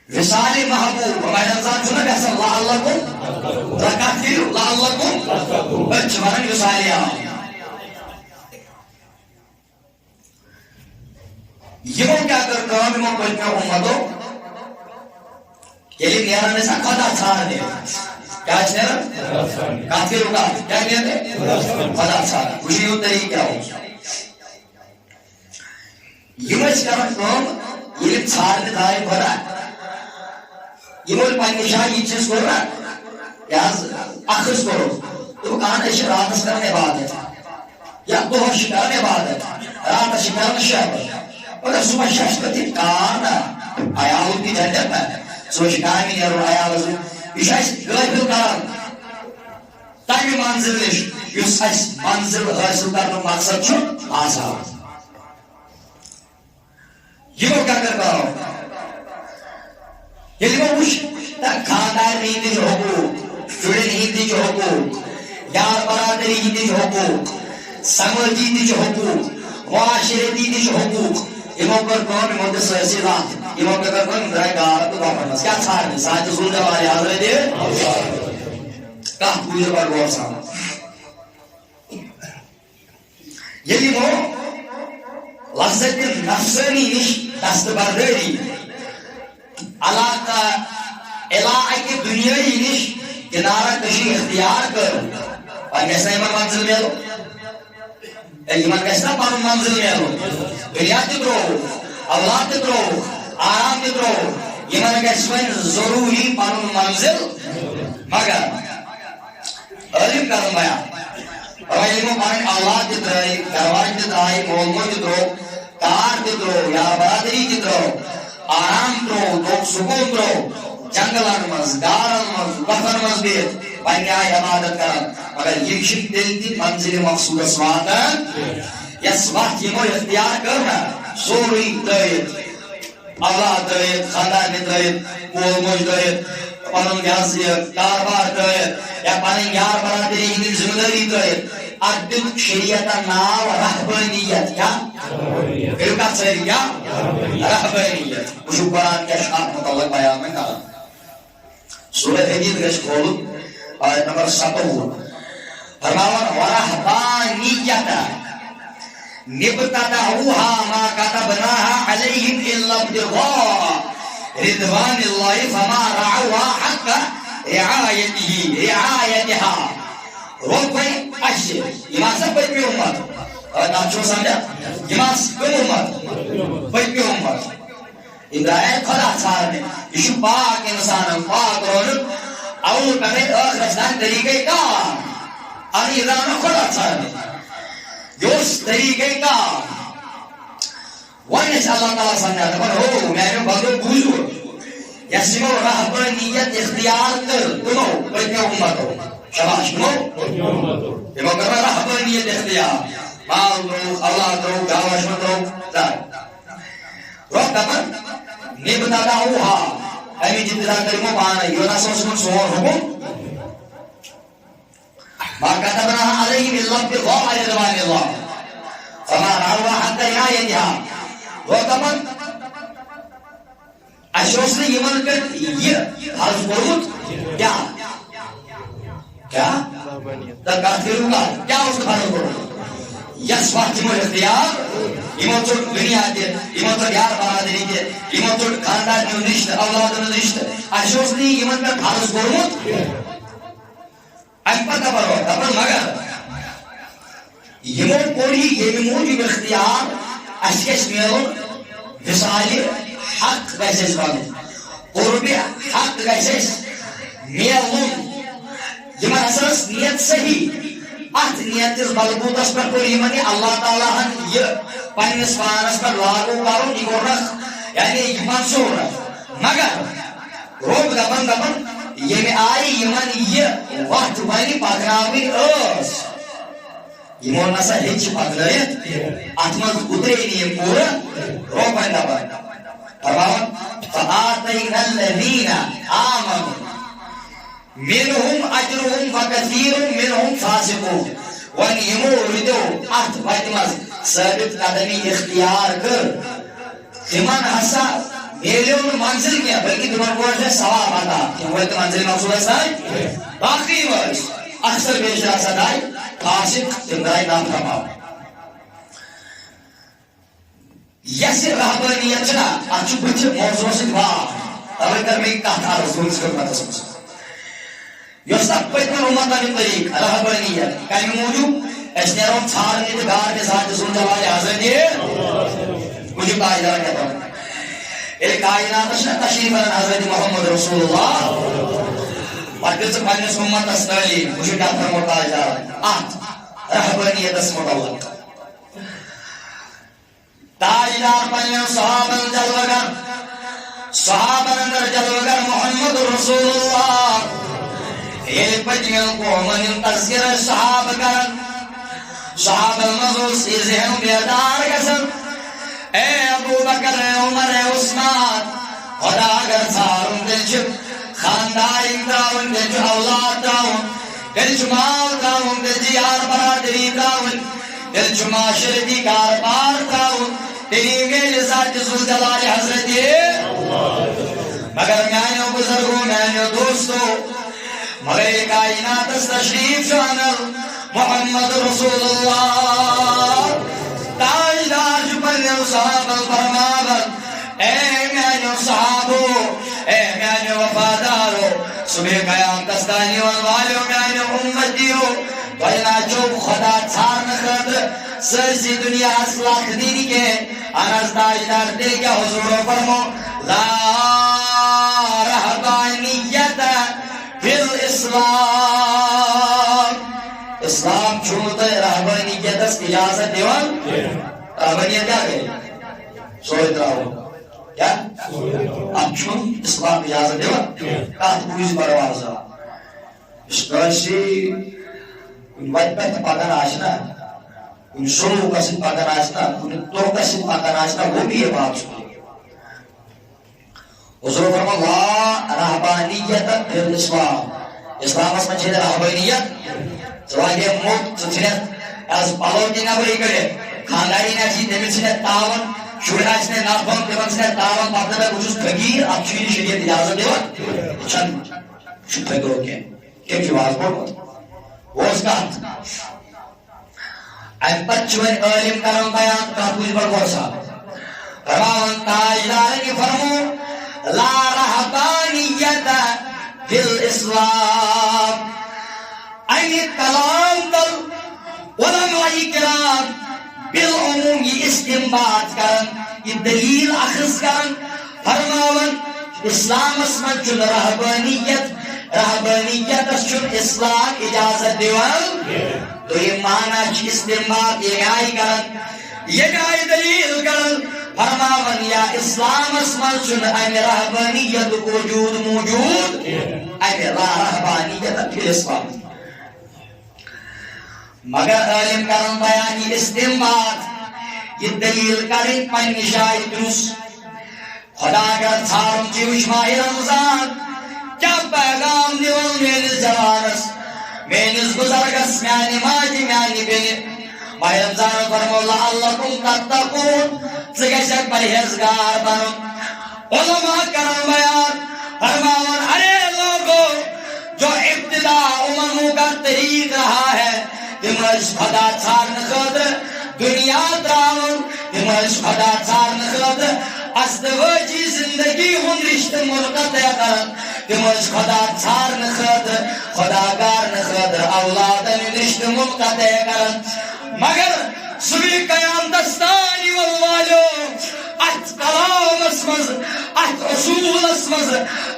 وصال محبوب ہمارے انسان سنا کیسا لعلکم زکاتیو لعلکم بچوان وصالیا یہ کیا کر کام میں کوئی کیا امتو یہ نیرا میں سا خدا چھاڑ دے کیا چھڑ کافروں کا کیا کہتے خدا چھاڑ خوشی ہو طریقہ کیا ہو یہ مجھ کرن کام یہ چھاڑ دے دائی بھرا یہ مجھ پانی شاہ یہ چیز کر رہا یاز اخص کرو تو کہاں ایش رات کرنے بعد ہے یا دو شکرنے بعد ہے رات شکرنے شاہ اور صبح شاشکتی کانا آیاؤں کی جنجت میں صبح شکرنے میں نیرو آیاؤں یہ شاش غیبل کران تاکہ منزل نش یس اس منزل حاصل کرنے مقصد چھو آسان یہ وہ کیا کر رہا ہوں یہ وہ کچھ خاندار نہیں دی حقوق جڑے نہیں دی حقوق یار برادری دی حقوق سماجی دی حقوق معاشرتی دی حقوق یہ پر کون مد سیاسی ذات یہ پر کون رائے گار تو گورنمنٹ کیا چھاڑ دے ساتھ سننے والے حاضر دے کا پوجا پر غور سام یہ وہ لذت نفسانی نش دست برداری علاقہ علاقہ کی دنیای نش کنارہ کشی اختیار کر اور کیسا ایمان منزل میں لو ایمان کیسا پانو منزل میں لو دنیا تی درو اولاد تی درو آرام تی درو ایمان کیسا ضروری پانو منزل مگر علم کرن بایا اور علم پانو اولاد تی درائی گرواج تی درائی مولمو تی درو کار تی درو یا برادری تی درو آرام درو دوک سکون درو جنگلان مز گارن مز وطن مز بیت پنی آئی عبادت کرن مگر یہ شک دلتی منزل مقصود اسواتن یس وقت یہ موی اختیار کرنا سوری دائیت اولاد دائیت خاندان دائیت مول موج دائیت پنن گیازیت کاربار دائیت یا پنن یار برادری ہندی زمداری دائیت ادب شریعتا ناو رہبانیت کیا فلکہ سہری کیا رہبانیت وشو قرآن کے اشعار مطلق بیان میں کہا سورہ حدید گش کھولو آیت نمبر 7 فرماون ورہبانیتا نبتدعوها ما كتبناها عليهم إلا ابتغاء رضوان الله فما رعوها حق رعايتها روپے اشی امام صاحب پچمی امت اور آپ چھو سمجھا امام کم امت پچمی امت ابراہیم خدا چھارنے اشو پاک انسان پاک رونن اول کمیت آخر اسلام طریقے کام انی ادامہ خدا چھارنے جوس طریقے کام وانیس اللہ تعالیٰ سمجھاتا پر ہو میں نے بہت بوزو یسمو رہبانیت اختیار کر تمہو پچمی امت ہو شباش نو یہ مقرر رہبانیت اختیار مال درو اللہ درو گاوشمت درو روک دپن نبتدعوها امی جتنا کلمہ پانا یونا سوسمن سوار حکم ما كتبناها عليهم إلا ابتغاء رضوان الله فما رعوها حتى رعايتها روک دپن اشوس نے یمن کر یہ حرف قرمت کیا کیا کافروں کا کیا اس کا حرف قرمت یس وقت مجھے اختیار ایمان چوٹ دنیا دے ایمان چوٹ یار برادری دے ایمان چوٹ خاندان جو رشت اولاد جو رشت اشوس نے ایمان کا حرف قرمت اکبر دبر ہو دبر مگر ایمان پوری یہ موجب اختیار اشکش میلون وصال حق گیسے سوالے قرب حق گیسے میلون یمن اساس نیت صحیح ات نیت مضبوط اس پر کوئی یمن اللہ تعالیٰ ہن یہ پنس پانس پر لاگو کرو یہ رکھ یعنی منصور مگر روب دپن دپن یہ آئی یمن یہ وقت بنی پکناوی اس یمن نسا ہچ پکنایت اتمن اترے نہیں پورا روبن دپن فرماون فآتینا الذین آمنوا منهم اجرهم وكثير منهم فاسقون وان يموردوا ات واتماز ثابت قدمی اختیار کر ایمان ہسا میلیون منزل کیا بلکہ تمہارا کوئی ہے ثواب آتا کہ وہ تو منزل مقصود ہے باقی ورس اکثر بیشتر صدائی فاسق تمہاری نام فرماؤ یسی رہبانیت چنا اچھو بچے موضوع سے بات اوے کر میں کہتا رسول سے کرنا تسمس یوسف پیتن امتانی طریق رہبانیت کہیں موجود اس نے روم چھارنے کے گار کے ساتھ جسول جلال حضرت یہ مجھے قائدہ کہتا ہوں ایک کائنات تشریف حضرت محمد رسول اللہ پتہ سے پنس امت اسنالی مجھے کیا فرموتا جا رہا ہے رہبانیت اس متعلق تاجدار پنیو صحابہ جلوگر صحابہ اندر جلوگر محمد رسول اللہ یہ پنیو کو من تذکر صحابہ کرن صحابہ مزوس سی ذہن بیدار کسن اے ابو بکر عمر عثمان خدا اگر ساروں دل چھ خانداری تاون دل چھ اولاد تاون دل چھ مال تاون دل چھ یار برادری تاون دل چھ معاشرتی کاربار تاون تیری میل ذات ذوالجلال حضرت مگر میانیو بزرگوں میانیو دوستو مگر کائنات اس تشریف شانل محمد رسول اللہ تاجدار جبنیو صحابہ فرمابت اے میانیو صحابو اے میانیو وفادارو صبح قیام تستانی والوالیو میانیو امتیو وینا چوب خدا چھار نخد سرسی دنیا اصلاح دینی کے انس تاجدار دے کیا حضور فرمو لا رہبانیت فی الاسلام اسلام چھوڑتا ہے رہبانیت اس اجازت دیوان رہبانیت کیا کہے سوچ رہا ہو کیا اب چھوڑ اسلام اجازت دیوان کہا تو پولیس پروازہ اس طرح سے ان وقت پہ پاکن آشنا ان شروع کا سن پاکن آشنا ان تو کا سن پاکن آشنا وہ بھی یہ بات سنی حضور فرما اللہ رہبانیت فی الاسلام اسلام اس میں چھے رہبانیت سوائی موت سنت از پالو کی نبری کرے خانداری نجی نمی سنت تاون شورنا سنت نافن دیون سنت تاون پاکتا ہے کچھ بھگیر اب چوئی شریعت اجازت دیون چند شکر کرو کہ جواز بڑھ وہ اس کا اب بچوئن علم کرم بیان کا کچھ بڑھ گوشا فرمان تاجدار کی فرمو لا رہبانیت فی الاسلام این کلام دل علماء کرام بالعمومی استنباط کرن یہ دلیل اخذ کرن فرماون اسلام اسمن چن رہبانیت رہبانیت چن اسلام اجازت دیوان تو یہ معنی چی استنباط یہ گائی کرن یہ گائی دلیل کرن فرماون یا اسلام اسمن چن این رہبانیت وجود موجود این لا رہبانیت فی الاسلام مگر علم کرن بیانی استنباط یہ دلیل کرن پنی شاہی درست خدا اگر ثارم چیوش ماہ رمضان کیا پیغام دیون مینس جوانس مینس بزرگس میانی ماجی میانی بینی ماہ رمضان فرمو لعلکم تتقون سگشک پرہیزگار بنو علماء کرن بیان فرماون ارے لوگو جو ابتدا امموں کا طریق رہا ہے تمہارش خدا چھارن خدر دنیا تراؤن تمہارش خدا چھارن خدر ازدواجی زندگی ہن رشتہ منقطع کرن تمہارش خدا چھارن خدر خدا گارن خدر اولادن رشتہ منقطع کرن مگر سبھی قیام دستانی والوالو ات کلام اسمز ات اصول اسمز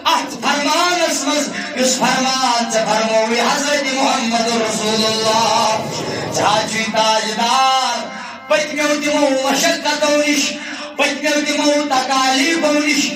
ات فرمان اسمز اس فرمان سے فرموی حضرت محمد رسول اللہ چاچوی تاجدار پتمیو دمو مشقتونش پتمیو دمو تکالیفونش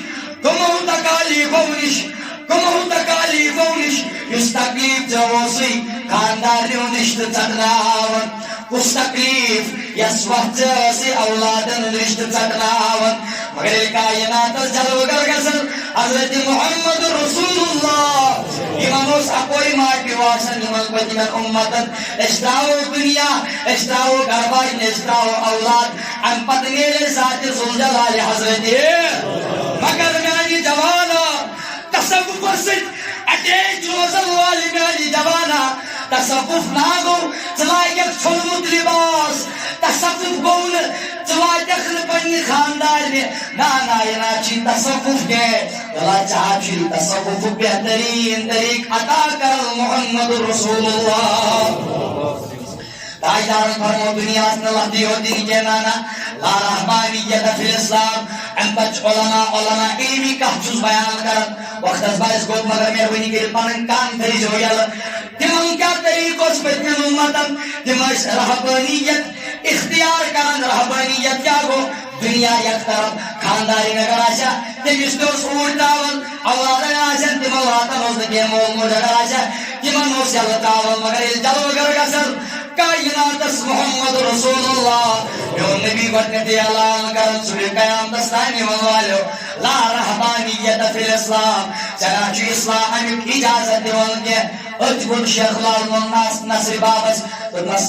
کمو تکالیفونش اس تکلیف جوازی خانداریوں نشت چڑناون اس تکلیف یس وقت سے اولادن رشت چڑناون مگر کائنات جلوگر گسن حضرت محمد رسول اللہ ایمانوس اپوئی ماٹی واسن ایمان بدیمن امتن اشتاو دنیا اشتاو گربائی اشتاو اولاد ام پتنیل ذات زلجلال حضرت مگر ست اٹیچ روزن والی میانی جوانا تصوف ناگو چلائیک چھوڑمت لباس تصوف گون چلائیک پنی خاندار میں نانا ینا چی تصوف کے اللہ چاہتی تصوف بہترین طریق عطا کر محمد رسول اللہ تاجدارن فرمو دنیا اسن لفظی ہو دین کے نانا لا رحمانیت فی الاسلام انتج علماء علمی کہچوز بیان کرن وقت از باعث گوت مگر مہربانی کر پنن کان دریج ہو یل تمن کیا طریقوں سے پتن امتن تمس رہبانیت اختیار کرن رہبانیت کیا گو دنیا یک طرف خانداری نگر آشا تمس دوس اوٹ داون اولاد آشن تمن واتن اوز دکی مول مجھر آشا تمن اوز یل داون مگر جلو گر گسر کائنات محمد رسول اللہ میون نبی گوٹنتی اعلان کرن سوری قیام دستانی من والو لا رحمانیت فی الاسلام چنانچہ اسلام امیک اجازت دیون کے اتگل شیخ لال نصری بابس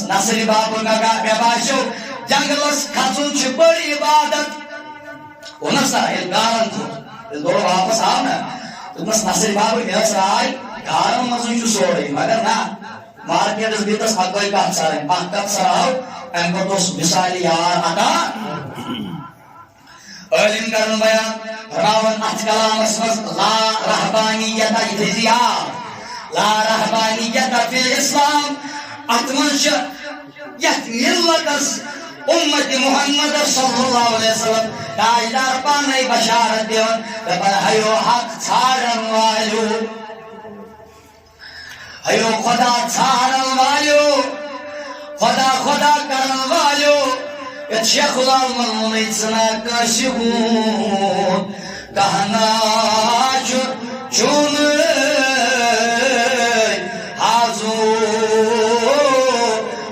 نصری بابو مگا بیباشو جنگلس کھچن چھ بڑی عبادت انس سر گارن تو دور واپس آو نا نصری بابو میرس آئی گارن مزن چھ سوڑی مگر نا مارکیٹ اس بیتس اگوئی کام سارے پاکت سراؤ انکو توس مثالی یار عطا علم کرن بیان راون ات کلام اسمز لا رحبانیت اتزیار لا رحبانیت فی الاسلام اتمنش یت ملتس امت محمد صلی اللہ علیہ وسلم تاجدار پانی بشارت دیون دبن ہیو حق چھاڑن والو ایو خدا چھاڑن والو خدا خدا کرن والو ات شیخ العالم منیچنا کشبون کہنا چون حاضو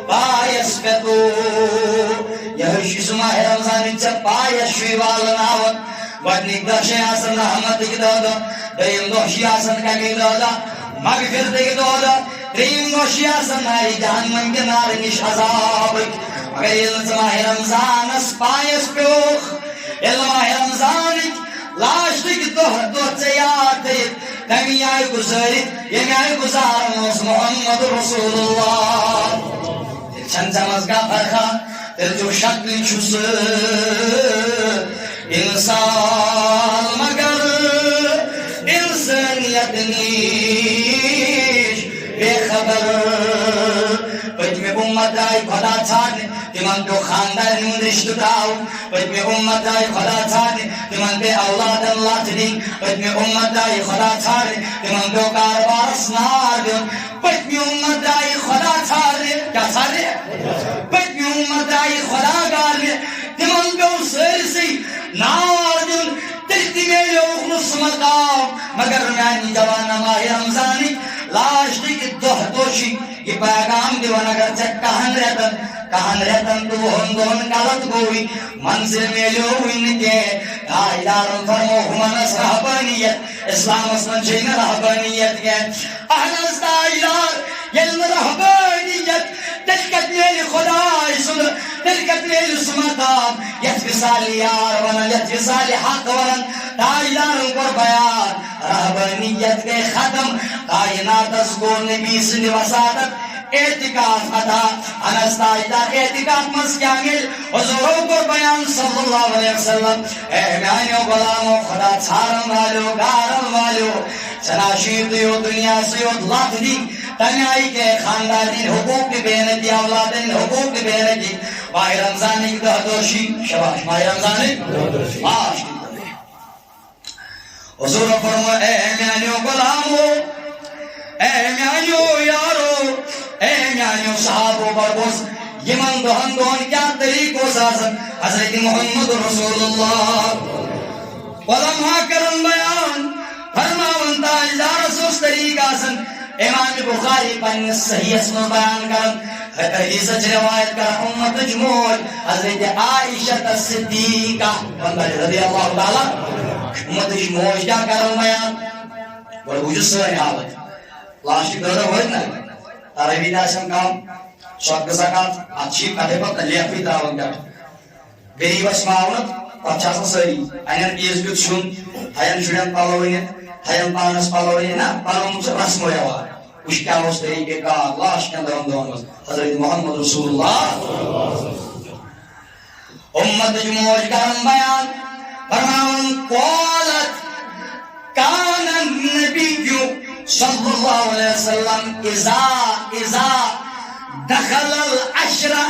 پایس پتو یہ شیز ماہ رمضان چا پایس شوی والناون گوڑنیک دہشی آسن رحمت کی دادا دیم دہشی آسن کمی دادا مغفرت کی دادا دریم دہشی آسن ناری جہنم کے نار نش عذاب مگر علم ماہ رمضان اس پایس پیوخ علم ماہ رمضان لاشت کی دو چیات تمی آئی گزارت یمی آئی گزارن محمد رسول اللہ چند سمز کا فرخا تر جو شکل چھس انسان مگر انسانیت نیش بے خبر پتمی امت آئی خدا چھاڑنے تمن تو خاندار نون رشتہ داو پتمی امت آئی خدا چھاڑنے تمن بے اولاد اللہ تدین پتمی امت آئی خدا چھاڑنے تمن تو کاربار اسنار دیون پتمی امت آئی خدا چھاڑنے کیا چھاڑنے پتمی امت آئی خدا گارنے تمن تو سرسی نار دیون تلتی میلے اخلص مقام مگر میانی جوانا ماہ رمضانی لاشتی کی دوشی یہ پیغام دیوان اگر چک کہن رہتن تو ہندون غلط گوئی منزل میں لوین کے دائدارن فرمو ہمانس رہبانیت اسلام اسمن شین رہبانیت کے اہنس دائدار یلن رہبانیت تلکت میل خدای سن تلکت میل سمتاب یتفصالی یار ونن یتفصالی حق ونن دائدارن پر بیان رہبانیت کے ختم کائنات اس کو نبی سن وسادت اعتقاف عطا انس تاجدار اعتقاف مز کامل حضور پر بیان صلی اللہ علیہ وسلم اے میانیو غلامو خدا چھارن والو گارن والو چناشید دیو دنیا سیود لات دی تنیائی کے خاندانی حقوق کی بینتی اولادین حقوق کی بینتی ماہ رمضانی کی دہدوشی شباش ماہ رمضانی آش کی حضور فرمو اے میانیو غلامو اے میانیو یارو اے میانیو صحابو بربوز یمن دہن کیا طریقو سازن حضرت محمد رسول اللہ ولمحا کرن بیان فرماون تاجدار سوس طریقہ سن امام بخاری پنس صحیح اسم بیان کرن حدیث روایت کر امت جمول حضرت عائشہ صدیقہ رضی اللہ تعالی امت جمول کیا کرن بیان ورگوجو سرین آبت لاشتی دردہ ہوئی نا عربی داشم کام شوق زکات اچھی کتے پر لیفی تراون کر غریب اسماؤنت پچاسن سری اینر پیز بیت شون تھین شرین پلونی تھین پانس پلونی نا پنن رسم و رواج وش کیا طریقہ کار لاش کے اندر مز حضرت محمد رسول اللہ امت جموج کرم بیان فرماون قالت کان النبی صلی اللہ علیہ وسلم اذا دخل العشرہ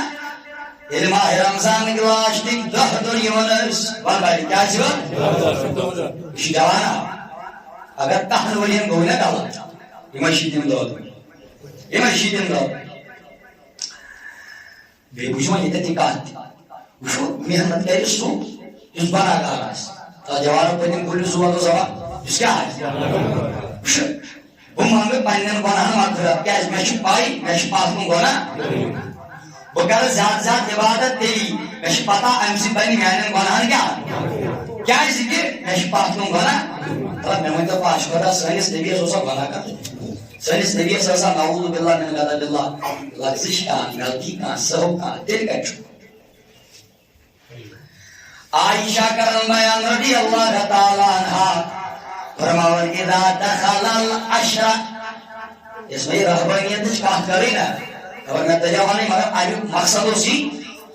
یل ماہ رمضان کی لاش تک 10 دن یونس بڑی کیا چھ جوانا اگر 10 ورین گو نا غلط یہ شیتم دود یہ شیتم دود بے بوجھ یہ تکات وشو محنت کرے سو اس بنا کاراس تا جوان پتن کل زوا تو زوا اس کیا ہے ہم ہمیں پنن بنان مطلب کیا میں چھ پائی میں چھ پاس کو گنا وہ کر زیادہ زیادہ عبادت تیری میں چھ پتہ ام سی بنی میں بنان کیا ہے ذکر میں چھ پاس کو گنا تو میں تو پاس کرا سنس نبی سو سب بنا کر سنس نبی سو سب نعوذ باللہ من غضب اللہ لفظ کا غلطی کا سو کا دل کا عائشہ کرم بیان رضی اللہ تعالی عنہ فرماون اذا دخل العشرہ اس میں رہبانیت اس کا کرے نا اور نہ تجاوانی مگر آج مقصد اسی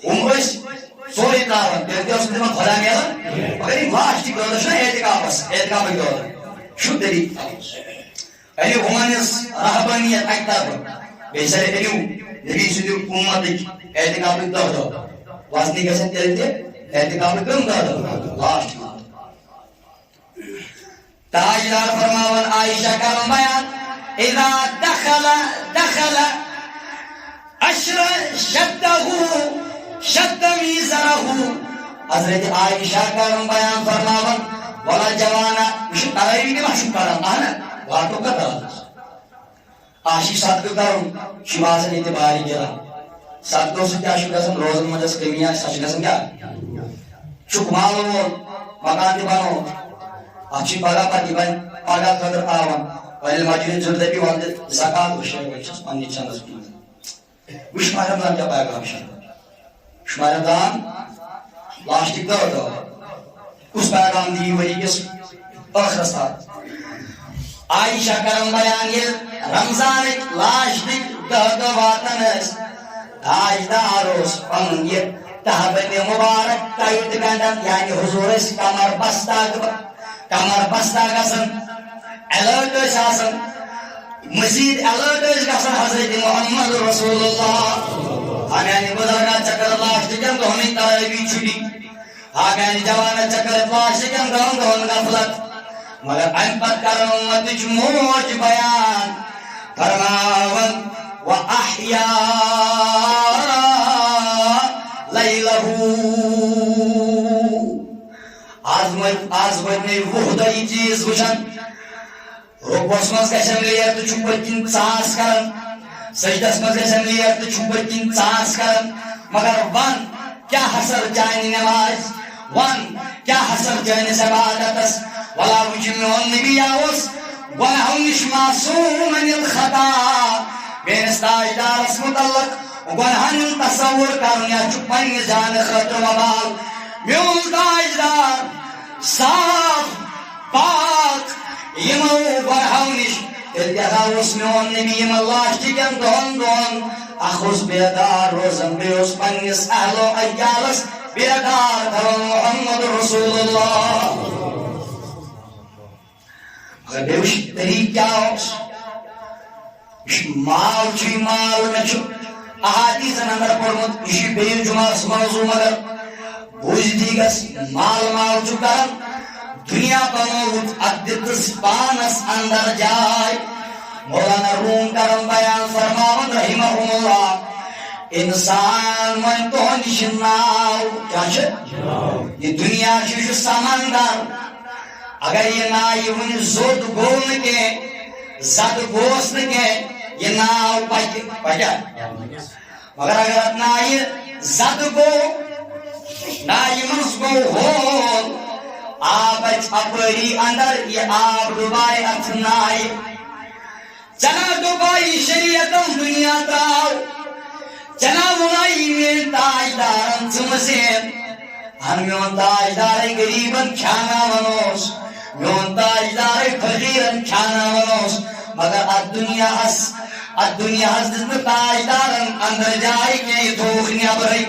عمر سوری دعوت دیتے اس نے خدا میرا مگر یہ لاسٹ گردش ہے اعتکاف گردش شو دلی یعنی ہمانس رہبانیت اکتر بیسر ایلیو نبی سیدی امت اعتکاف گردش واسنی کیسے تیرے اعتکاف گردش لاسٹ تاجدار فرماون عائشہ کرم بیان اذا دخل عشر شد میزرہ حضرت عائشہ کرم بیان فرماون ولا جوانا مش تراوی نے مش کرا انا واتو کتا آشی سات کرم شماس نے اعتبار کیا سات دو سے کیا شکاسن روز مجس کمیاں سچ کیا چکمالو مکان دی بنو اچھی پگا پتی بن پگا قدر آوان ولی مجرد زردبی والد زکاة وشای وچس پانی چند از کنید وش مهرمدان کیا پیغام شد وش مهرمدان لاشتک دار دار اس پیغام دی ولی کس آخر استاد عائشہ کرم بیان یہ رمضان لاشتک دار دار واتن است تاجداروس پنن یہ تحبت مبارک تایت گندن یعنی حضور اس کمر بستا گسن الرٹ آسن مزید الرٹ گسن حضرت محمد رسول اللہ آگانی بزرگا چکر لاشتکن دہنی تاریبی چھٹی آگانی جوانا چکر لاشتکن دہن غفلت مگر انپت کرن امت جموج بیان فرماون و احیا لیلہو آزمت نے وحدائی چیز وچھن رکوس مز گژھن لیر تو چھُ پٔتکِنۍ ژاس کران سجدس مز گژھن لیر تو چھُ پٔتکِنۍ ژاس کران مگر ون کیا حسر چانہِ نماز ون کیا حسر چٲنِس عبادتس ولا وٕچھ میون نبی اوس گۄناہو نِش معصوٗم عن الخطا میٲنِس تاجدارس متعلق گۄناہن ہُنٛد تصور کرُن یا چھُ پننہِ جانہٕ خٲطرٕ وبال میون تاجدار صاف پاک یمو گۄناہو نِش تیٚلہِ تہِ اوس میون نبی یِمن لاشٹٕکٮ۪ن دۄہن اکھ اوس بیدار روزان بیٚیہِ اوس پننِس اہل و عیالس بیدار تھاوان محمد رسول اللہ مگر بیٚیہِ وٕچھ طریقہٕ کیٛاہ اوس یہِ مال چھُ یہِ مال مےٚ چھُ احادیثن اندر پوٚرمُت یہِ چھُ بیٚیہِ جُمعس موضوع مگر بوٗزِتھٕے گژھِ مال مال چھُ کران دنیا بنوت اتھ دِژٕس پانس اندر جاے مولانا روم کرم بیان فرماون رحمہم اللہ انسان وۄنۍ تُہُنٛد یہِ چھُ ناو کیٛاہ چھُ یہِ دُنیا چھُ یہِ چھُ سمندر اگر یہِ نایہِ وُنہِ زوٚد گوٚو نہٕ کینٛہہ زد گوس نہٕ کینٛہہ یہِ ناو پکہِ مگر اگر اتھ نایہِ زد گوٚو نایہِ منٛز گوٚو ہول آب اَژِ اپٲری اندر یہِ آب ڈُبایہِ اتھ نایہِ چنا ڈُبایہِ شریعتن دُنیا تراو چنا وُنایہِ میٲنۍ تاجدارن ژٕ مٔزیٖد ہن میون تاجدارے غریبن کھیاناوان اوس میون تاجدار فقیرن کھاناونوس مگر الدنیا دن تاجدارن اندر جائے کہ یہ تھوک نیبرے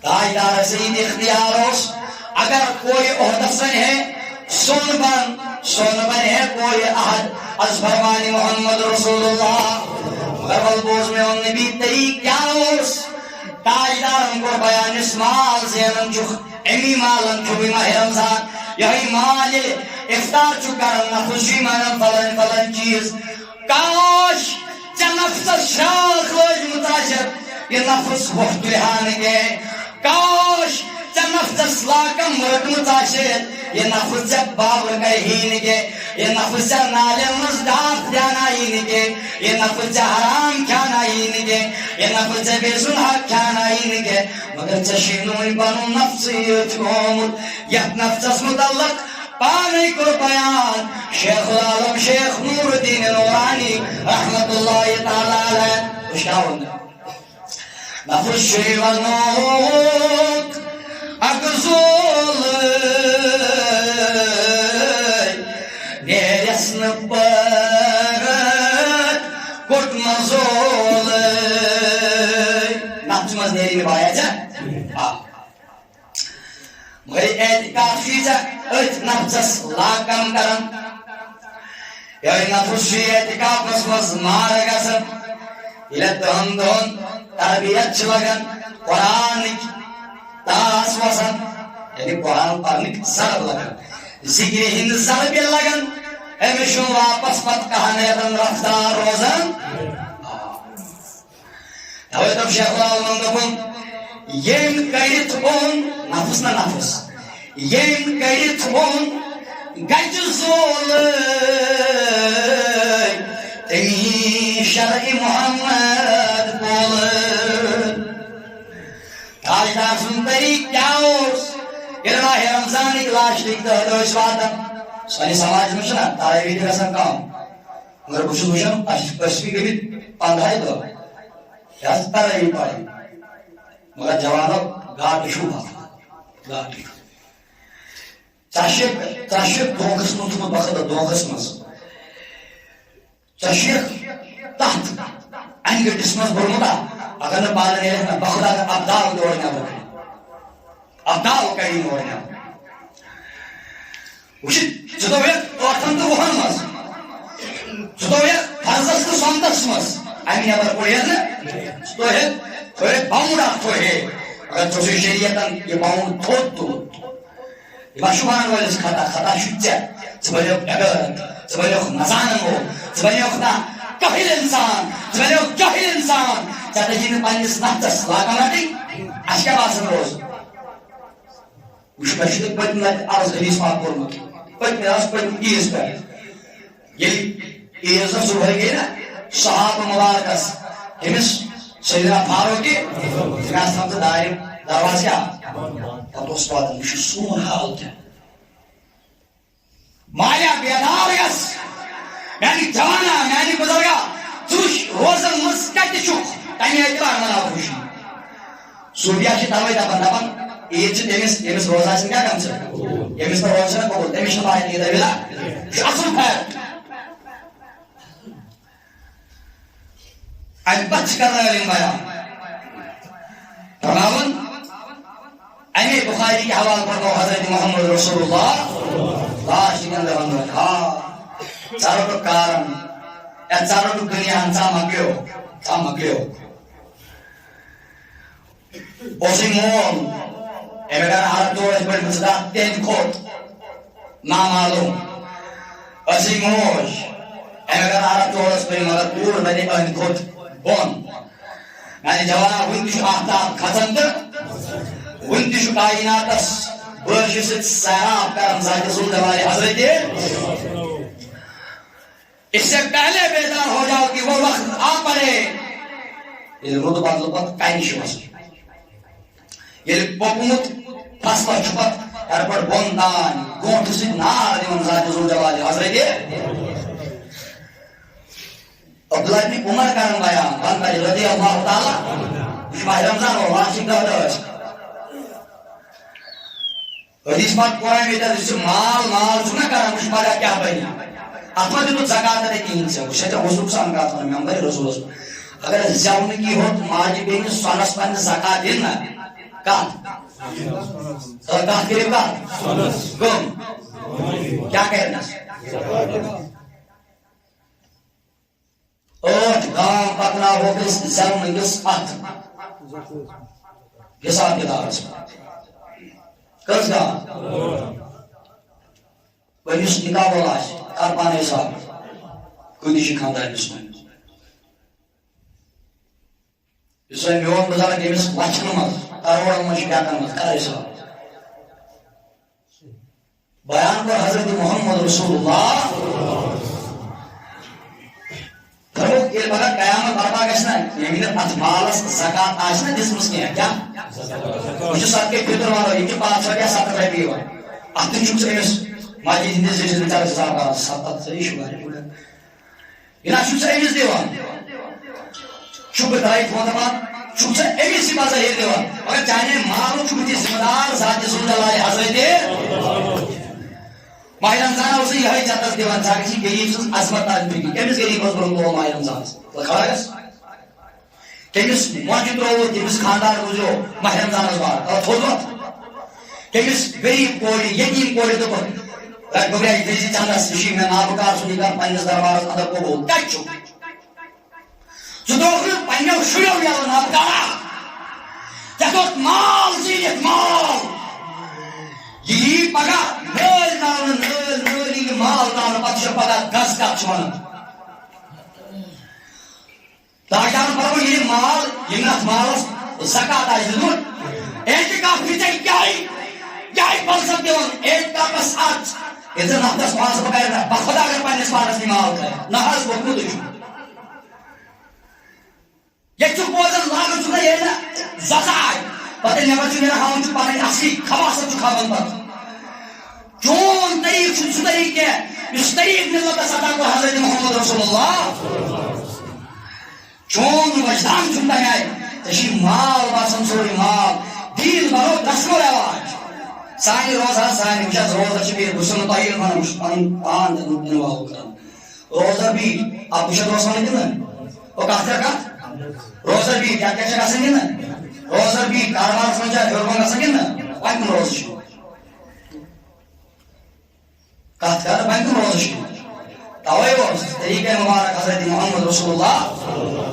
تاجدار سید اختیار اگر کوئی عہدہ سن ہے سون بن ہے کوئی احد از فرمان محمد رسول اللہ مگر بوز میں ان نبی طریق کیا تاجدارن کو بیان اس مال زینن چھ امی مالن چھ ماہ رمضان یہی مال افطار چھ کرن نفسی مانن فلن چیز کاش نفس شاخ لوج متاثر یہ نفس وقت لحان کے کاش نفس لاکم مرد متاثر یہ نفس بابر کا ہین کے یہ نفس نالے مزداف جانا ہین کے یہ نفس حرام کھانا ہین کے یہ نفس بے سنحا کھانا ہین کے مگر چشینوی بنو نفسیت کومت یہ نفس متعلق پانے کو بیان شیخ العالم شیخ نور الدین نورانی رحمت اللہ تعالی علیہ کچھ کیا ہوگا نفس شیوانوک اگزول نیرسن پرد کٹ مزول نفس مز نیری میں بایا جا مگر اعتقاف چیزا ات نفسس لاکم کرن یا نفس شی اعتقاف مز مار گسن یہ دہن تربیت لگن قرآن تاس وسن یعنی قرآن پڑھنے ضرب لگن ذکر ہند ضرب لگن ہمیشہ واپس پت کہنے رفتار روزن توے تب شیخ العالم دپن یم کرت اون نفس نہ نفس یم کرت اون گج زول تمی شرع محمد بول تاجدار سن طریق کیا یہ ماہ رمضان کلاش لکھ دہ واتن سانی سماج میں چھنا تراویح گژھان کم مگر بہ چھس وچھان اسہِ گٔمٕتۍ 15 دۄہ یہ تراویح پڑھٕنۍ مگر جوانو گاٹ شوبہ گاٹ چاشک دھوکس من تھومت وقت دھوکس مز چاشک تحت ان گٹس مز برمتا اگر نہ پانہ نیرکھ نہ بخدا ابدال دور نبر ابدال کری نور نبر وچھ چدویت اوٹھن تو وہن مز چدویت فرزس تو سوندس مز امی نبر پڑھید نا چدویت تھوڑے باؤنڈ آپ تھوڑے اگر چوسی شریعتاً یہ باؤنڈ تھوڑ تو یہ شبان والس خطا شجع زبلیوک اگر زبلیوک نزانم ہو زبلیوک نا کہل انسان زبلیوک جاہل انسان چاہتا جی میں پانیس نفتس لاکم رٹی اشکا باسم روز وش بشتک پتن لگ عرض حدیث پاک پورمت پتن راس پتن ایز پر یہ ایز نفس بھر گئی نا صحابہ مبارکس ہمس سیدنا فاروقی جناس سمت دروازہ کیا تب اس بات مجھے سون حال تھا مایا بیدار گس میانی جوانا میانی بزرگا چوش روزن مسکت چوک تانی اعتبار منا خوشی سوبیا کی تاوی دا بندابان ایچ ایمس روزہ سن کیا کم سے ایمس پر روزہ سن کو ایمس نبائی نیدہ بیلا اصل پھر آج بچ کرنا علم بایا فرماون امی بخاری کی حوال پر حضرت محمد رسول اللہ لاش اندر اندر ہاں چاروں کو کارن یا چاروں کو دنیا ہنسا مکلیو اسی مون ایمیدان حالت دور اس پر مصداق تین کھوٹ نامعلوم اسی موش ایمیدان حالت دور اس پر مگر دور بنی اہن کھوٹ بون یعنی جوانا ہوئی شو آفتاب کھتن در ہوئی شو کائناتس برشست سیراب کرم ذات رسول ہمارے حضرت اس سے پہلے بیدار ہو جاؤ کہ وہ وقت آ پڑے یہ رتبت لبت کائنی شمس یہ پوپمت پسپا چھپت ہر پر بوندان گونٹ سے نار دیون ذات رسول ہمارے حضرت عبداللہ ابن عمر کرن بیان بانتا رضی اللہ تعالی ماہ رمضان و واشنگ دو حدیث پاک قرآن میں ہے مال مال چھنا کران مش پگہ کیا بنی اتھ منٛز دیُت زکات ادا کہین ژےٚ وٕچھ ژےٚ اوسُکھ سان کتھ ونان ممبر رسولس اگر زیونہٕ کی ہوت ماجہِ بیٚنہِ سۄنس پننہِ زکات دِن نا کتھ کتھ کٔرِو کتھ کم کیا کرنس ٲٹھ گام پکناوہوکھ أسۍ زیونہٕ کِس اتھ حساب کتابس کٔژ گام وۄنۍ یُس نکاح وول آسہِ کر پانہٕ حساب کۭتِس چھِ خاندارنِس منٛز یُس وۄنۍ میون بُزرگ ییٚمِس لچھن منٛز کروڑن منٛز چھِ ڈیکن منٛز کر حساب بیان کوٚر حضرت محمد رسول اللہ فرمووُکھ ییٚلہِ پگاہ قیامت برپا گژھِ نا ییٚمہِ نہٕ اتھ مالس زکات آسہِ نا دِژمٕژ کینٛہہ کیٛاہ یہِ چھُ صدقے فِطر وَنان یہِ چھِ 500 یا 7 رۄپیہِ یِوان اتھ تہِ چھُکھ ژٕ أمِس ماجہِ ہٕنٛدِس زِٹھِس بِچارس حساب کران 7 صحیح چھُ واریاہ یہِ نا چھُکھ ژٕ أمِس دِوان چھُکھ ترٛٲیِتھ فون دپان چھُکھ ژٕ أمِس یہِ بظٲہِر دِوان مگر چانہِ مالُک چھُکھ ژٕ ذمہٕ دار ذاتِ ذوالجلالِ حضرتِ ماہِ رمضان اوس یِہوٚے جنتس دِوان ژٕ گژھی غریٖب سٕنٛز عظمت تاج کٔمِس غریٖبس برونٛہہ تھوٚو ماہِ رمضانس خبرس کٔمِس مۄنٛجہِ ترٛووُتھ ییٚمِس خاندار گُزریو ماہِ رمضانس بعد تھوٚوُتھ کٔمِس غریٖب کورِ یتیٖم کورِ دوٚپُکھ گوٚبریا دِژ چندس یہِ چھُے مےٚ نابکار سُنٛد یہِ کر پننِس دربارس اندر قبوٗل کتہِ چھُکھ ژٕ دوٚپُکھ نہٕ پننیو شُرٮ۪و میلو نابکارا ژےٚ دوٚپُتھ مال زیٖنِتھ مال یہِ یی پگاہ نٲلۍ تراونہٕ نٲلۍ ییٚلہِ مال تراونہٕ پتہٕ چھُ پگاہ گس کتھ چھِ ونان تاجدارن فرموو ییٚلہِ مال ییٚمہِ اتھ مالس زکات آسہِ دیُتمُت اعتکاف چھُے ژےٚ کیٛاہ فلسفہٕ دِوان اعتکافس اتھ ییٚلہِ زن نفرس پانس بہٕ کرٕ بخۄدا اگر پننِس پانس یہِ مال کرِ نہ حظ ووٚتھمُتٕے چھُ ییٚتہِ چھُ بوزان لاگان چھُ نہ ییٚلہِ نہٕ زۄژٕ آے پتہٕ ییٚلہِ نٮ۪بر چھُ نیران ہاوان چھُ پنٕنۍ اصلی خباست چھُ کھالان پتہٕ چون طریٖقہٕ چھُنہٕ سُہ طریٖقہٕ کینٛہہ یُس طریٖقہٕ مِلتس عطا کوٚر حضرت محمد رسول اللہ چون وجدان چھُنہٕ تمہِ آیہِ ژےٚ چھُے مال باسان سورُے مال دیٖن بنو رسمو رٮ۪واج سانہِ روزان سانہِ وٕچھ حظ روزدر چھِ بِہِتھ بہٕ چھُس نہٕ تۄہہِ ییٚلہِ ونان بہٕ چھُس پنُن پان اِنوالو کران روزدر بِہِتھ اکھ بہٕ چھُس روزان گِنٛدان او کتھ کر کتھ روزدر بِہِتھ کیٛاہ کیٛاہ چھِ گژھان گِنٛدان روزدر بِہِتھ کاربارس منٛز چھا ہیوٚر بۄن گژھان گِنٛدان وۄنۍ کٕم روزٕ چھُ کتھ کر وۄنۍ کٕم روزٕ چھُ توے اوس طریٖقے مُبارک حضرت محمد رسول اللہ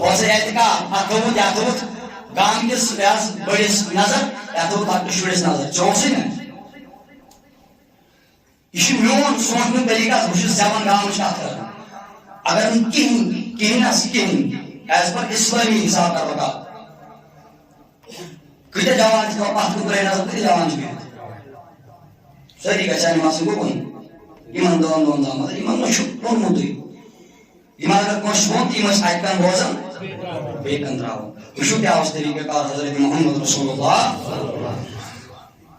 اوس اعتکاف اتھ تھوٚومُت یتھ تھوٚومُت گام کِس بٔڑِس نظر یتھ تھوٚومُت لۄکٹِس شُرِس نظر ژےٚ اوسُے نا یہ چھُ میون سونچنُک طریٖقہٕ حظ بہٕ چھُس زیوان گامٕچ کتھ کران اگر نہٕ کِہیٖنۍ آسہِ کِہیٖنۍ ایز پر اسلٲمی حساب کرو کتھ کۭتیاہ جوان چھِ پتھ کُن ترٛٲوِتھ نظر کۭتیاہ جوان چھِ بِہِتھ سٲری گژھن یِم آسٕنۍ گُپن یِمن دۄن تام مطلب یِمن ما چھُ اوٚنمُتٕے یِمن اگر کٲنٛسہِ ووٚن تہٕ یِم ٲسۍ اَکہِ کَن روزان بیٚیہِ کَن تراوان وٕچھو کیٛاہ اوس طریٖقہ کار حضرت محمد رسول اللہ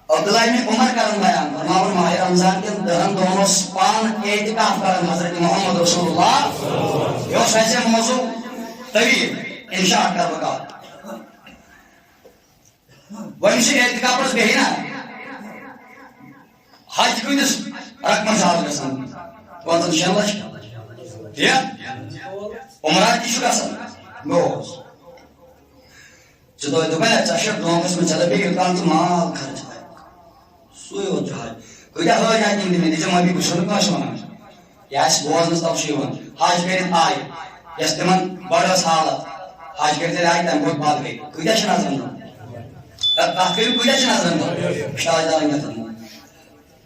عبداللہ ابن عمر کران بیان فرماوان ماہِ رمضان کٮ۪ن 10 دۄہن اوس پانہٕ اعتکاف کران حضرت محمد رسول اللہ یہِ اوس ویسے موضوع طویل انشاء کرٕ بہٕ کتھ وۄنۍ چھُ اعتکافس بیٚیہِ نا حج کۭتِس رقمس چھُ حظ گژھان 56 لچھ ٹھیک عمرہ تہِ چھُ گژھان گوٚو ژٕ دوٚپے ژےٚ چھُکھ دھوکس منٛز ژےٚ دپے یوٚتام ژٕ مال خرچ سُے یوت چھُ حج کۭتیاہ حٲج آیہِ تِم دِنہٕ دِژٕم ابھی بہٕ چھُس نہٕ کٲنٛسہِ وَنان یہِ آسہِ بوزنس تل چھُ یِوان حج کٔرِتھ آیہِ یۄس تِمن گۄڈٕ ٲس حالت حج کٔرِتھ ییٚلہِ آیہِ تمہِ کھۄتہٕ پتہٕ گٔے کۭتیاہ چھِ نظر تتھ کٔرِو کۭتیاہ چھِ نظر شاہدار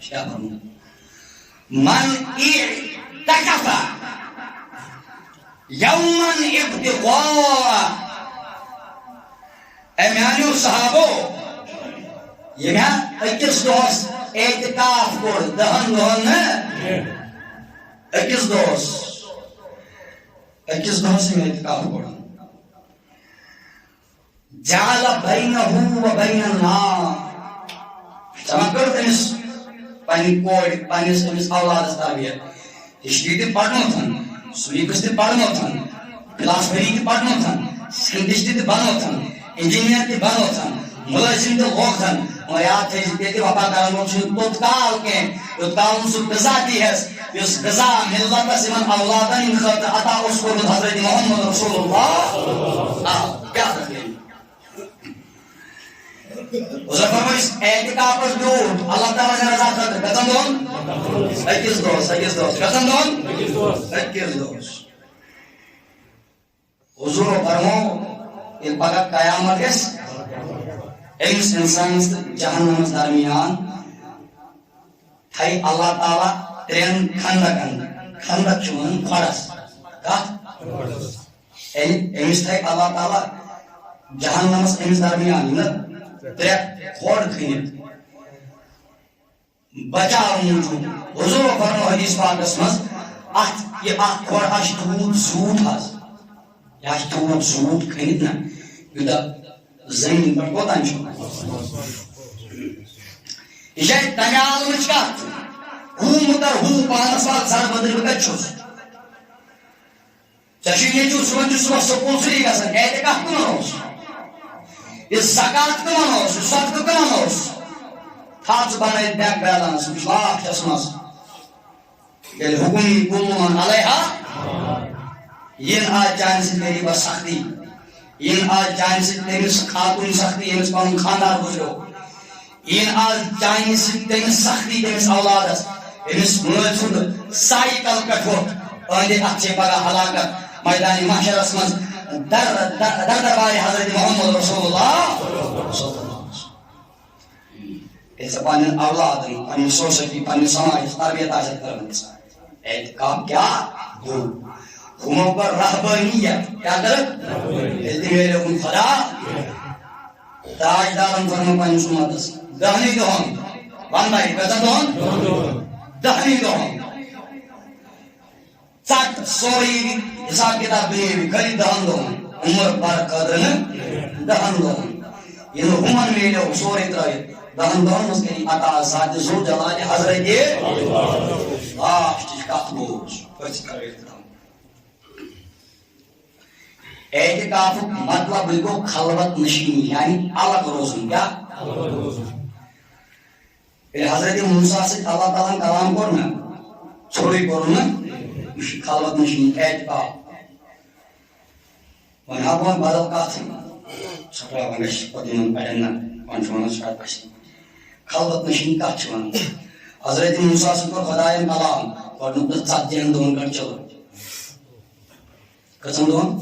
کیٛاہ فرموو من اعتکف یومن ابتغاء اے میانیو صحابو ییٚمہِ أکِس دۄہس اعتکاف کوٚر 10 دۄہن نہٕ أکِس دۄہس ییٚمہِ اعتکاف کوٚر جعل بینہُ و بین النار جمع کٔر تٔمِس پننہِ کورِ پننِس أمِس اولادس تربیت ہسٹری تہِ پرنوتھن سویٖکٕس تہِ پرنوتھن فلاسفری تہِ پرنوتھن ساینٹسٹ تہِ بنوتھن انجینئر تہِ بنوتھن مُلٲزِم تہِ لوگتھن اور یاد تھے جتے وفا کرن وول چھُ توٚت کال کینٛہہ یوٚت کال نہٕ سُہ غذا دیہس یُس غذا ملتس یمن اولادن ہٕنٛدِ خٲطرٕ عطا اوس کوٚرمُت حضرت محمد رسول اللہ کیٛاہ حضرت فرمٲیس اعتکافس بیوٗٹھ اللہ تعالیٰ سٕنٛدِ رضا خٲطرٕ کٔژن دۄہن أکِس دۄہس کٔژن دۄہن أکِس دۄہس حضور فرمو ییٚلہِ پگاہ قیامت گژھِ أمِس اِنسانس تہٕ جہنمس درمیان تھایہِ اللہ تعالیٰ ترٛٮ۪ن کھنٛدکن کھنٛدک چھُ ونان کھۄڈس کتھ أمِس تھایہِ اللہ تعالیٰ جہنمس أمِس درمیان ترٛےٚ کھۄڈ کھٔنِتھ بچاونہٕ موٗجوٗب حضور فرمو حدیث پاکس منٛز اتھ یہِ اکھ کھۄڈ اَتھ چھُ تیوٗت زیوٗٹھ حظ یہِ چھُ تیوٗت زیوٗٹھ کھٔنِتھ نا یوٗتاہ زٔمیٖن پٮ۪ٹھ کوتاہ چھُ یہِ چھِ اَسہِ تمہِ عالمٕچ کتھ مُتر پانس وال زر بدل بہٕ کتہِ چھُس ژےٚ چھُے نیٚچوٗ صُبحن چھُ صُبحس سکوٗل سُلی گژھان اعتکاف کٕمن اوس یہِ زکات کٕمن اوس یہِ صدقہٕ کٕمن اوس تھاو ژٕ بنٲیِتھ بینک بیلنس وٕچھ لاسٹس منٛز ییٚلہِ حُکُم یی کُلُن علیہا ین آج چانہِ سۭتۍ غریٖبس سختی ین آج چانہِ سۭتۍ تٔمِس خاتوٗن سختی ییٚمِس پنُن خاندار گُزریو ین آج چانہِ سۭتۍ تٔمِس سختی تٔمِس اولادس أمِس مٲلۍ سُنٛد سایکل پٮ۪ٹھ ووٚتھ أہنٛدِ اتھ چھے پگاہ ہلاکت میدانِ محشرس منٛز دربارِ حضرت محمد رسول اللہ ییٚلہِ ژےٚ پننٮ۪ن اولادن پننہِ سوسایٹی پننہِ سماجس تربیت آسٮ۪کھ کٔرمٕژ اعتکاف کیٛاہ گوٚو ہمو کر رہبانیت کیا کر میرے ان خدا تاجدارن فرمو پنس امتس دہنی دہن باندھائی کتن دہن دہنی دہن ژٹ سوری حساب کتاب بنیوی خالی دہن دہن عمر بار قدر دہن دہن یہ ہمن میلو سوری ترائیت دہن دہن مس کری عطا ذات ذو جلال حضرت لاسٹچ کتھ بوز پٔژھۍ کرو احترام اعتکاف مطلب گو خلوت نشینی یعنی الگ روزن کیا حضرت موسیٰ سے اللہ تعالیٰ کلام کرنا چھوڑی کرنا خلوت نشینی اعتکاف ونہا بہن بدل کات سکرا ونش قدیمن پڑھنا ونشوانا سکرات پشتی خلوت نشینی کات چھوانا حضرت موسیٰ سے کر خدایان کلام کرنا پر ژت جن دون کر چلو قسم دون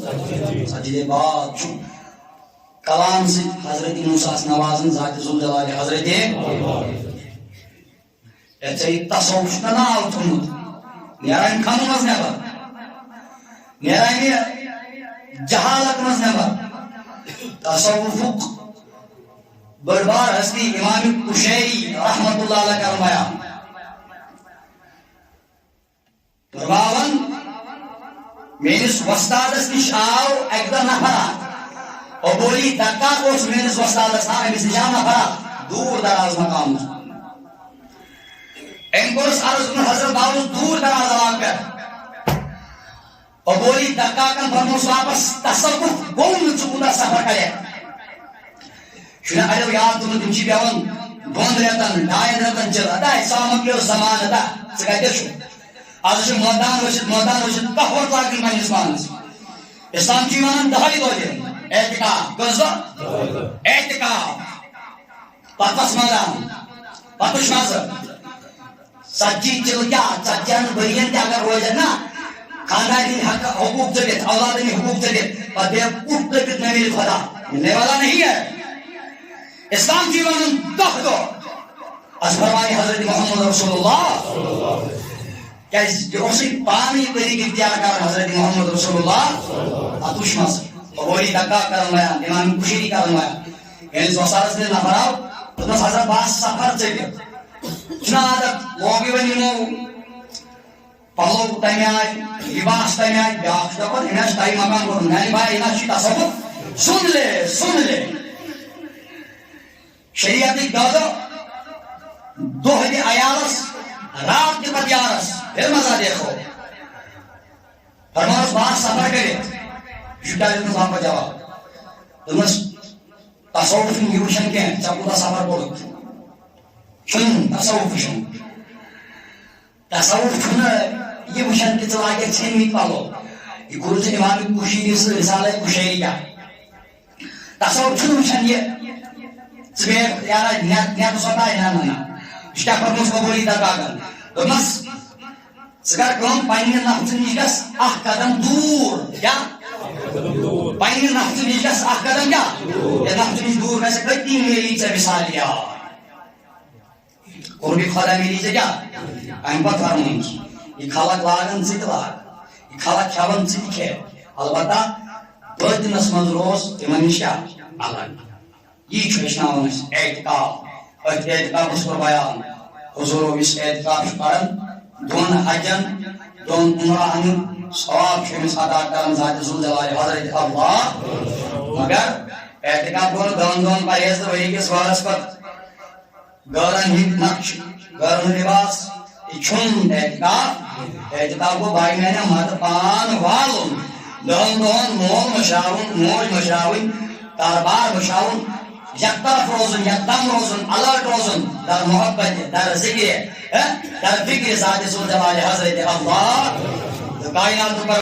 سجدے بعد چھو کلام سے حضرت موسیٰ نوازن ذات ذوالجلال حضرت ایسے تصوف ناو تھومت نیرائن خانو مز نبر نیرائن جہالت مز نبر تصوفک بڑبار ہستی امام قشیری رحمت اللہ علیہ کرمایا پرواون میرس وستادس نش آو ایک دہ نفرات اور بولی دکا اس میرس وستادس آو امس نش آو نفرات دور دراز مقام ام کورس عرض حضرت باوس دور دراز علاقہ اور بولی دکا کن فرموس واپس تصوف گوم چکوتا سفر کرے شنا اڑو یاد تم تم چی بیون دون ریتن ڈائن ریتن چل ادا اسلام کے زمان ادا سکتے شو آج میدان وشد کہور لاگن پنس پانس اسلام کی ونان دہائی دہ اعتکاف کس دہ اعتکاف پتس میدان پتش مز ژتجی چل کیا ژتجین ورین تہ اگر روزن نا خاندان حق حقوق ثبت اولاد حقوق ثبت پتہ اٹھ دبت نہ میرے خدا ملنے والا نہیں ہے اسلام کی ونان دہ دہ از فرمائے حضرت محمد رسول اللہ کیازِ پانی طریقہ اختیار کر حضرت محمد رسول اللہ اتوش مز بولی دکا کرن لیا امام قشیری کرن لیا یعنی وسارس دل نفر آو دس حضرت باس سفر ٹھیک چھنا عادت لوگی ونیمو پلو تمہ آئی لباس تمہ آئی بیاکھ دپان امس تائی مکان کورن میانہ بھائی امس تصوف سن لے شریعتک دادو دہ دی عیالس رات کے پتہ یارس پھر مزہ دیکھو فرمانس باہر سفر کرت شکایت میں باپ جواب تمس تصوف کی وشن کے چا کوتا سفر کوڑ چون تصوف چون تصوف چون یہ وشن کہ لاگے ژھنمٕتۍ پلو یہ کور ژےٚ امام کشیری سۭتۍ رسالے کشیری کیٛاہ تصوف چھُنہٕ وٕچھان یہِ ژٕ بیٚہہ یارا نیٚتہٕ سۄتاے نہ نہ یہِ چھُ کیٛاہ کوٚرمُت قبوٗلی درگاہن دوٚپمس ژٕ کر کٲم پننہِ نفژٕ نِش گژھ اکھ قدم دوٗر کیٛاہ پننہِ نفژٕ نِش گژھ اکھ قدم کیٛاہ ییٚلہِ نفژٕ نِش دوٗر گژھِ أتی میلی ژےٚ وِصال یار قربِ خۄدا میلی ژےٚ کیٛاہ امہِ پتہٕ فرمووُن یہِ خلق لاگن ژٕ تہِ لاگ یہِ خلق کھٮ۪ون ژٕ تہِ کھٮ۪و البتہ بٲطنس منٛز روز تِمن نِش کیٛاہ الگ یی چھُ ہیٚچھناوان أسۍ اعتکاف أتھۍ اعتکافس کوٚر بیان حضوٗرو یُس اعتکاف چھُ کران دۄن حجن دۄن عمراہن ثواب چھُ أمِس عطا کران ذاتِ ذوالجلالِ حضرت اللہ مگر اعتکاف گوٚو نہٕ دۄن پرہیز تہٕ ؤری کِس وارس پتہٕ گٲرن ہٕنٛدۍ نقش گٲرن ہُنٛد لباس یہ چھُنہٕ اعتکاف گوٚو بایمینہِ متہٕ پان والُن دہن دۄہن مول مشراوُن موج مشراوٕنۍ کاربار مشراوُن یک طرف روزن یکدم روزن الرٹ روزن در محبت در ذکر در فکر ذات ذوالجلال حضرت اللہ کائنات پر